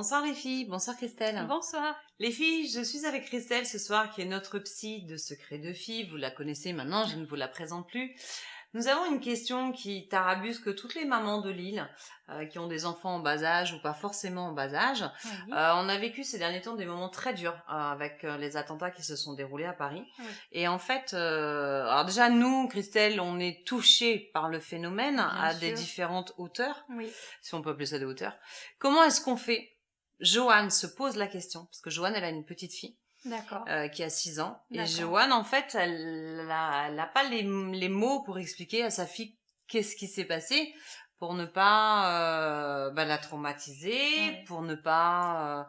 Bonsoir les filles, bonsoir Christelle. Bonsoir. Les filles, je suis avec Christelle ce soir qui est notre psy de Secrets de filles. Vous la connaissez maintenant, je ne vous la présente plus. Nous avons une question qui tarabusque toutes les mamans de Lille qui ont des enfants en bas âge ou pas forcément en bas âge. Oui. On a vécu ces derniers temps des moments très durs avec les attentats qui se sont déroulés à Paris. Oui. Et en fait, alors déjà nous, Christelle, on est touchés par le phénomène à des différentes hauteurs, Oui. si on peut appeler ça des hauteurs. Comment est-ce qu'on fait? Joanne se pose la question, parce que Joanne, elle a une petite fille. D'accord. Qui a 6 ans. Et D'accord. Joanne, en fait, elle a pas les mots pour expliquer à sa fille qu'est-ce qui s'est passé pour ne pas la traumatiser, Oui. pour ne pas,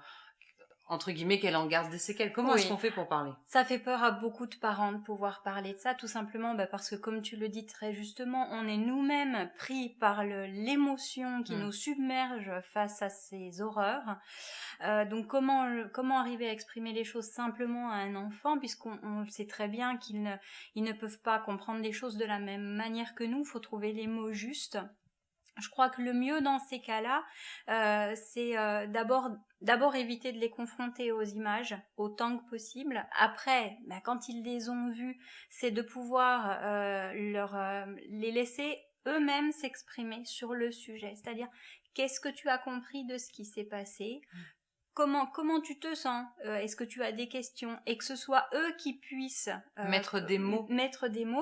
entre guillemets, qu'elle en garde des séquelles. Comment Oui. est-ce qu'on fait pour parler? Ça fait peur à beaucoup de parents de pouvoir parler de ça, tout simplement parce que, comme tu le dis très justement, on est nous-mêmes pris par l'émotion qui nous submerge face à ces horreurs. Donc comment arriver à exprimer les choses simplement à un enfant, puisqu'on sait très bien qu'ils ne peuvent pas comprendre les choses de la même manière que nous. Il faut trouver les mots justes. Je crois que le mieux dans ces cas-là, c'est d'abord éviter de les confronter aux images autant que possible. Après, quand ils les ont vues, c'est de pouvoir les laisser eux-mêmes s'exprimer sur le sujet. C'est-à-dire, qu'est-ce que tu as compris de ce qui s'est passé ? Comment tu te sens ? Est-ce que tu as des questions ? Et que ce soit eux qui puissent mettre des mots.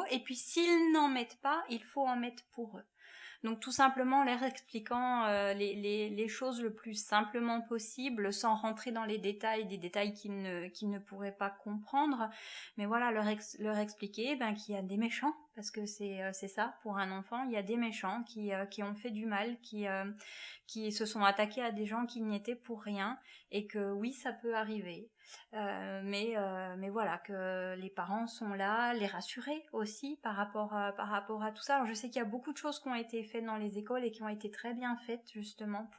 Et puis, s'ils n'en mettent pas, il faut en mettre pour eux. Donc tout simplement leur expliquant les choses le plus simplement possible, sans rentrer dans les détails, des détails qu'ils ne pourraient pas comprendre. Mais voilà, leur expliquer qu'il y a des méchants, parce que c'est ça, pour un enfant, il y a des méchants qui ont fait du mal, qui se sont attaqués à des gens qui n'y étaient pour rien, et que oui, ça peut arriver. Mais voilà, que les parents sont là, les rassurer aussi par rapport à tout ça. Alors je sais qu'il y a beaucoup de choses qui ont été faites dans les écoles et qui ont été très bien faites justement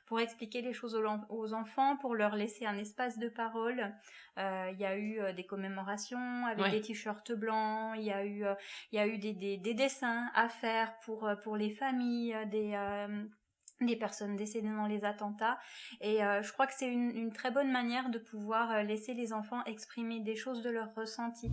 pour expliquer les choses aux enfants, pour leur laisser un espace de parole. Il y a eu des commémorations avec des t-shirts blancs, il y a eu des dessins à faire pour les familles, des personnes décédées dans les attentats, et je crois que c'est une très bonne manière de pouvoir laisser les enfants exprimer des choses de leur ressenti.